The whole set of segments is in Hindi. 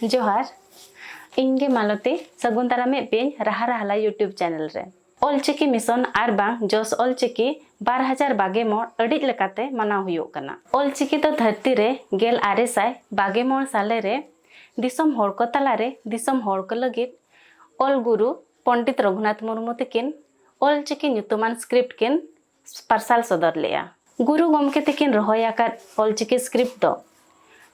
जोहार इंगे मालती सगुन दारामे पेन रहा रहाला यूट्यूब चैनल रे ऑलचिकी मिशन आर बांग जोस ऑलचिकी 2023 अड़ी लेकाते मनाव हुयुग कना। ऑलचिकी तो धरती रे गेल आरेसाय 22 साले रे दिसम होड़ को तलारे दिसम होड़ को लगित ऑल गुरु पंडित रघुनाथ मुर्मू तकिन ऑलचिकी न्यूतुमान स्क्रिप्ट किन पार्सल सदर लेया। गुरु गमके तकिन रहोयाकार ऑलचिकी स्क्रिप्ट दो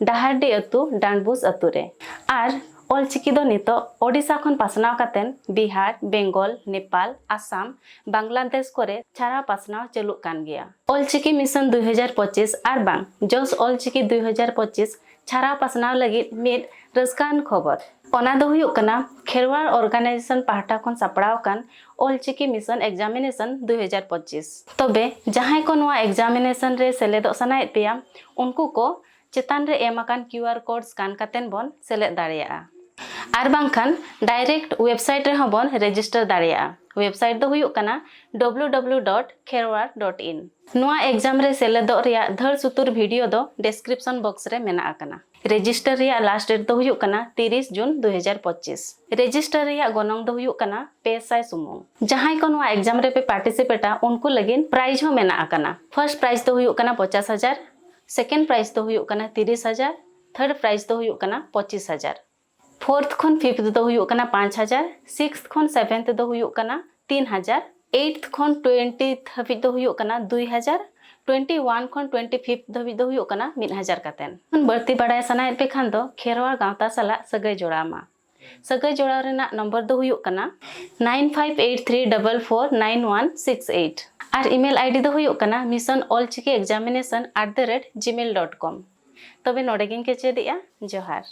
डाहारडी अतु डांडबुस अतु रे आर ऑलचिकी दो नितो ओडिशा खन पासनाव कातेन बिहार बेंगल नेपाल आसाम बांग्लादेश करे छारा पासनाव चलुक कान गया। ऑलचिकी मिशन 2025 आर बांग जोस ऑलचिकी 2025 छारा पासनाव लगी मिड रस्कान खबर ओना दो हुयुक कना खेरवाड़ ऑर्गेनाइजेशन पाहटा खन सापड़ाव कान ऑलचिकी मिशन एग्जामिनेशन 2025 तबे जहां को नोआ एग्जामिनेशन रे सेलेदो सनायत पेया उनको को चेतान रे एमाकान QR कोड स्कैन कातेन बोन सेलेद दाड़िया आर बांखान डायरेक्ट वेबसाइट रे हबन रजिस्टर दाड़िया। वेबसाइट दो हुयुक कना www.kherwar.in। नोआ एग्जाम रे सेलेदो रिया धड़ सुतुर वीडियो दो डिस्क्रिप्शन बॉक्स रे मेना आकना। रजिस्टर रिया लास्ट डेट दो हुयुक कना 30 जून 2025। रजिस्टर रिया गोनंग दो हुयुक कना 500 सुमुंग। जहां को नोआ एग्जाम रे पे पार्टिसिपेटा उनको लगिन प्राइज हो मेना आकना। फर्स्ट प्राइज दो हुयुक कना 50,000, सेकेंड प्राइज दो हुयुक कना 30,000, थर्ड प्राइज दो हुयुक कना 25,000, फोर्थ खन फिफ्थ दो हुयुक कना 5,000, सिक्स्थ खन सेवेंथ दो हुयुक कना 3,000, एट्थ खन 20th हबि दो हुयुक कना 2,000, 21 खन 25th धबि दो हुयुक कना 1,000 कातेन। बढ़ती बड़ाय सनायत पे खान दो खेरवाड़ गांवता सला सगै जोड़ामा। सगै जोड़ा रेना नंबर दो हुयुक कना 9583449168 और ईमेल आईडी दो हुयुक कना missionallchiki examination@gmail.com। तबे नोडेगिन के चेदिया जोहार।